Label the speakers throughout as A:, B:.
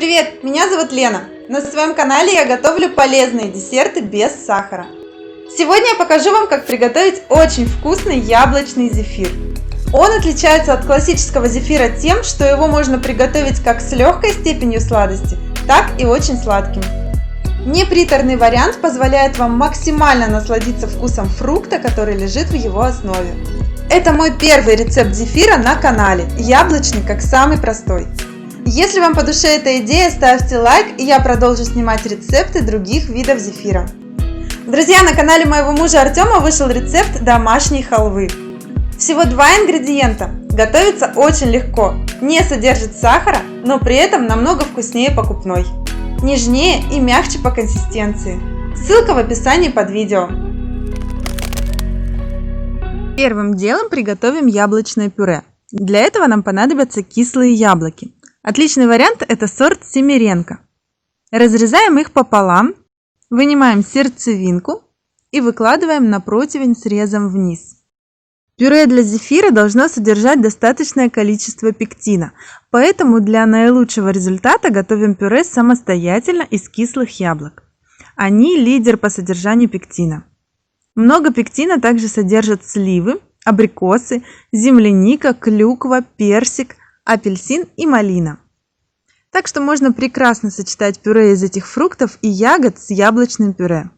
A: Привет, меня зовут Лена. На своем канале я готовлю полезные десерты без сахара. Сегодня я покажу вам, как приготовить очень вкусный яблочный зефир. Он отличается от классического зефира тем, что его можно приготовить как с легкой степенью сладости, так и очень сладким. Неприторный вариант позволяет вам максимально насладиться вкусом фрукта, который лежит в его основе. Это мой первый рецепт зефира на канале, яблочный как самый простой. Если вам по душе эта идея, ставьте лайк, и я продолжу снимать рецепты других видов зефира. Друзья, на канале моего мужа Артема вышел рецепт домашней халвы. Всего 2 ингредиента. Готовится очень легко, не содержит сахара, но при этом намного вкуснее покупной. Нежнее и мягче по консистенции. Ссылка в описании под видео. Первым делом приготовим яблочное пюре. Для этого нам понадобятся кислые яблоки. Отличный вариант – это сорт Семеренко. Разрезаем их пополам, вынимаем сердцевинку и выкладываем на противень срезом вниз. Пюре для зефира должно содержать достаточное количество пектина, поэтому для наилучшего результата готовим пюре самостоятельно из кислых яблок. Они лидер по содержанию пектина. Много пектина также содержат сливы, абрикосы, земляника, клюква, персик, апельсин и малина. Так что можно прекрасно сочетать пюре из этих фруктов и ягод с яблочным пюре.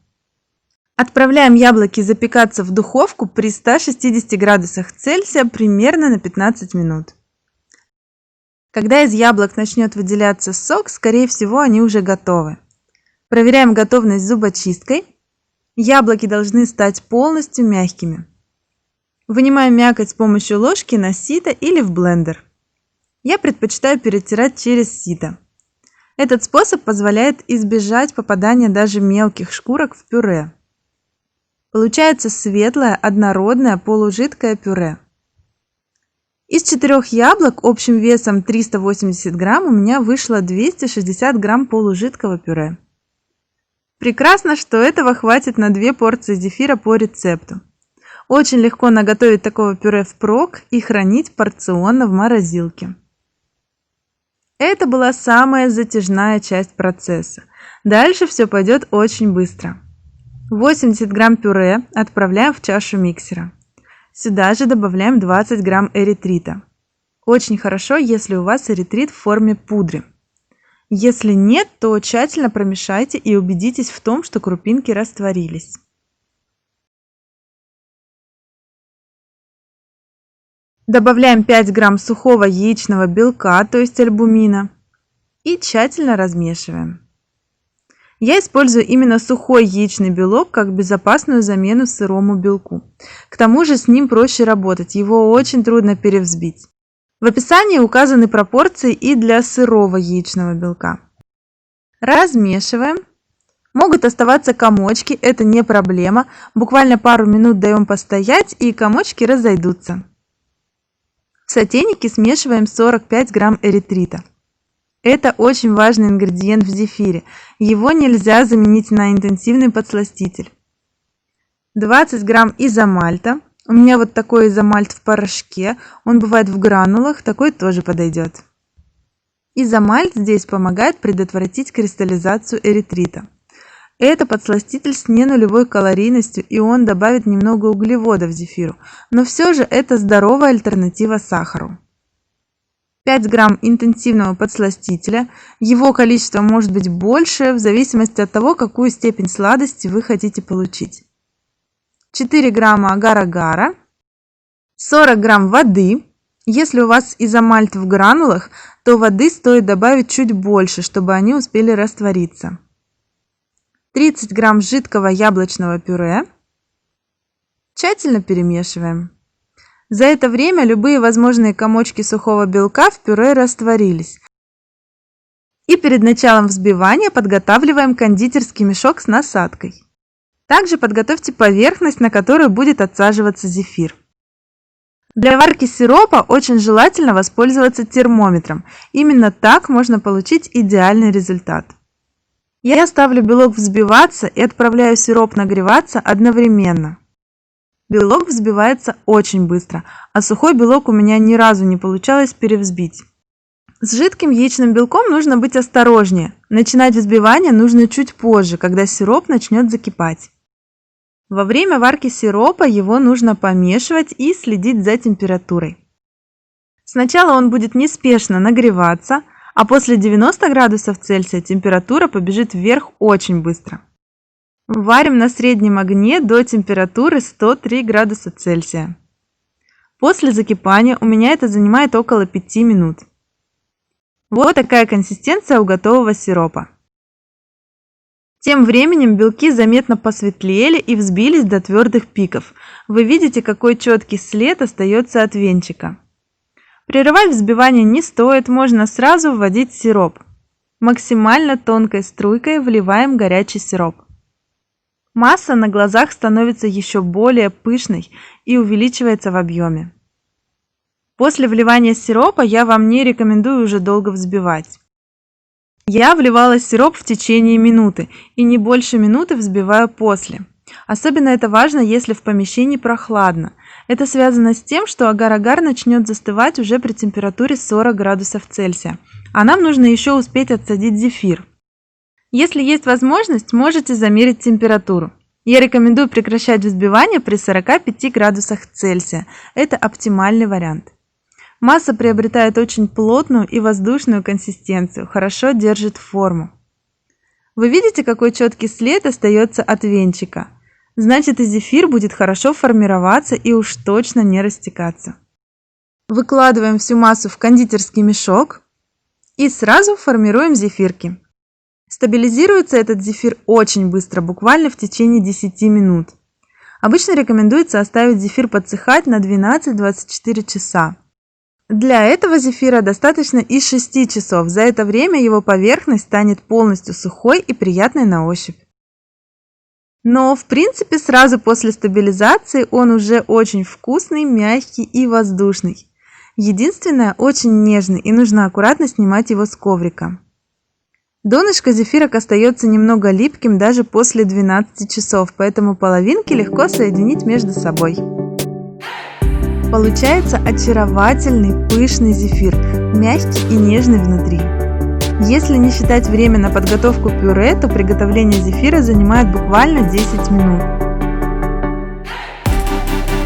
A: Отправляем яблоки запекаться в духовку при 160 градусах Цельсия примерно на 15 минут. Когда из яблок начнет выделяться сок, скорее всего, они уже готовы. Проверяем готовность зубочисткой. Яблоки должны стать полностью мягкими. Вынимаем мякоть с помощью ложки на сито или в блендер. Я предпочитаю перетирать через сито. Этот способ позволяет избежать попадания даже мелких шкурок в пюре. Получается светлое, однородное, полужидкое пюре. Из 4 яблок общим весом 380 грамм у меня вышло 260 грамм полужидкого пюре. Прекрасно, что этого хватит на 2 порции зефира по рецепту. Очень легко наготовить такого пюре впрок и хранить порционно в морозилке. Это была самая затяжная часть процесса. Дальше все пойдет очень быстро. 80 грамм пюре отправляем в чашу миксера. Сюда же добавляем 20 грамм эритрита. Очень хорошо, если у вас эритрит в форме пудры. Если нет, то тщательно промешайте и убедитесь в том, что крупинки растворились. Добавляем 5 грамм сухого яичного белка, то есть альбумина, и тщательно размешиваем. Я использую именно сухой яичный белок как безопасную замену сырому белку. К тому же с ним проще работать, его очень трудно перевзбить. В описании указаны пропорции и для сырого яичного белка. Размешиваем. Могут оставаться комочки, это не проблема. Буквально пару минут даем постоять, и комочки разойдутся. В сотейнике смешиваем 45 грамм эритрита. Это очень важный ингредиент в зефире. Его нельзя заменить на интенсивный подсластитель. 20 грамм изомальта. У меня вот такой изомальт в порошке. Он бывает в гранулах, такой тоже подойдет. Изомальт здесь помогает предотвратить кристаллизацию эритрита. Это подсластитель с ненулевой калорийностью, и он добавит немного углеводов зефиру, но все же это здоровая альтернатива сахару. 5 грамм интенсивного подсластителя, его количество может быть больше в зависимости от того, какую степень сладости вы хотите получить. 4 грамма агар-агара, 40 грамм воды. Если у вас изомальт в гранулах, то воды стоит добавить чуть больше, чтобы они успели раствориться. 30 грамм жидкого яблочного пюре. Тщательно перемешиваем. За это время любые возможные комочки сухого белка в пюре растворились. И перед началом взбивания подготавливаем кондитерский мешок с насадкой. Также подготовьте поверхность, на которую будет отсаживаться зефир. Для варки сиропа очень желательно воспользоваться термометром. Именно так можно получить идеальный результат. Я ставлю белок взбиваться и отправляю сироп нагреваться одновременно. Белок взбивается очень быстро, а сухой белок у меня ни разу не получалось перевзбить. С жидким яичным белком нужно быть осторожнее. Начинать взбивание нужно чуть позже, когда сироп начнет закипать. Во время варки сиропа его нужно помешивать и следить за температурой. Сначала он будет неспешно нагреваться, а после 90 градусов Цельсия температура побежит вверх очень быстро. Варим на среднем огне до температуры 103 градуса Цельсия. После закипания у меня это занимает около 5 минут. Вот такая консистенция у готового сиропа. Тем временем белки заметно посветлели и взбились до твердых пиков. Вы видите, какой четкий след остается от венчика. Прерывать взбивание не стоит, можно сразу вводить сироп. Максимально тонкой струйкой вливаем горячий сироп. Масса на глазах становится еще более пышной и увеличивается в объеме. После вливания сиропа я вам не рекомендую уже долго взбивать. Я вливала сироп в течение минуты и не больше минуты взбиваю после. Особенно это важно, если в помещении прохладно. Это связано с тем, что агар-агар начнет застывать уже при температуре 40 градусов Цельсия. А нам нужно еще успеть отцедить зефир. Если есть возможность, можете замерить температуру. Я рекомендую прекращать взбивание при 45 градусах Цельсия. Это оптимальный вариант. Масса приобретает очень плотную и воздушную консистенцию, хорошо держит форму. Вы видите, какой четкий след остается от венчика? Значит, и зефир будет хорошо формироваться и уж точно не растекаться. Выкладываем всю массу в кондитерский мешок и сразу формируем зефирки. Стабилизируется этот зефир очень быстро, буквально в течение 10 минут. Обычно рекомендуется оставить зефир подсыхать на 12-24 часа. Для этого зефира достаточно и 6 часов. За это время его поверхность станет полностью сухой и приятной на ощупь. Но в принципе сразу после стабилизации он уже очень вкусный, мягкий и воздушный. Единственное, очень нежный и нужно аккуратно снимать его с коврика. Донышко зефирок остается немного липким даже после 12 часов, поэтому половинки легко соединить между собой. Получается очаровательный пышный зефир, мягкий и нежный внутри. Если не считать время на подготовку пюре, то приготовление зефира занимает буквально 10 минут.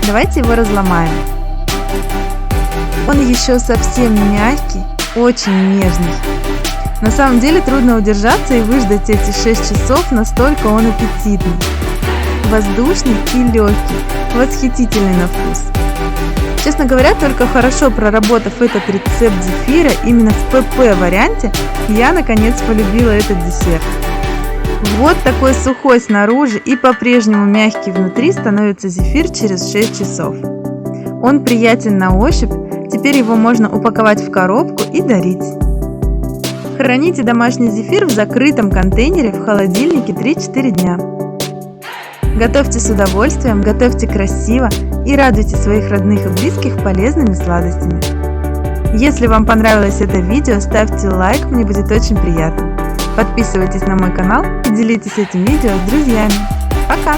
A: Давайте его разломаем. Он еще совсем мягкий, очень нежный. На самом деле трудно удержаться и выждать эти 6 часов, настолько он аппетитный. Воздушный и легкий, восхитительный на вкус. Честно говоря, только хорошо проработав этот рецепт зефира именно в ПП варианте, я наконец полюбила этот десерт. Вот такой сухой снаружи и по-прежнему мягкий внутри становится зефир через 6 часов. Он приятен на ощупь, теперь его можно упаковать в коробку и дарить. Храните домашний зефир в закрытом контейнере в холодильнике 3-4 дня. Готовьте с удовольствием, готовьте красиво и радуйте своих родных и близких полезными сладостями. Если вам понравилось это видео, ставьте лайк, мне будет очень приятно. Подписывайтесь на мой канал и делитесь этим видео с друзьями. Пока!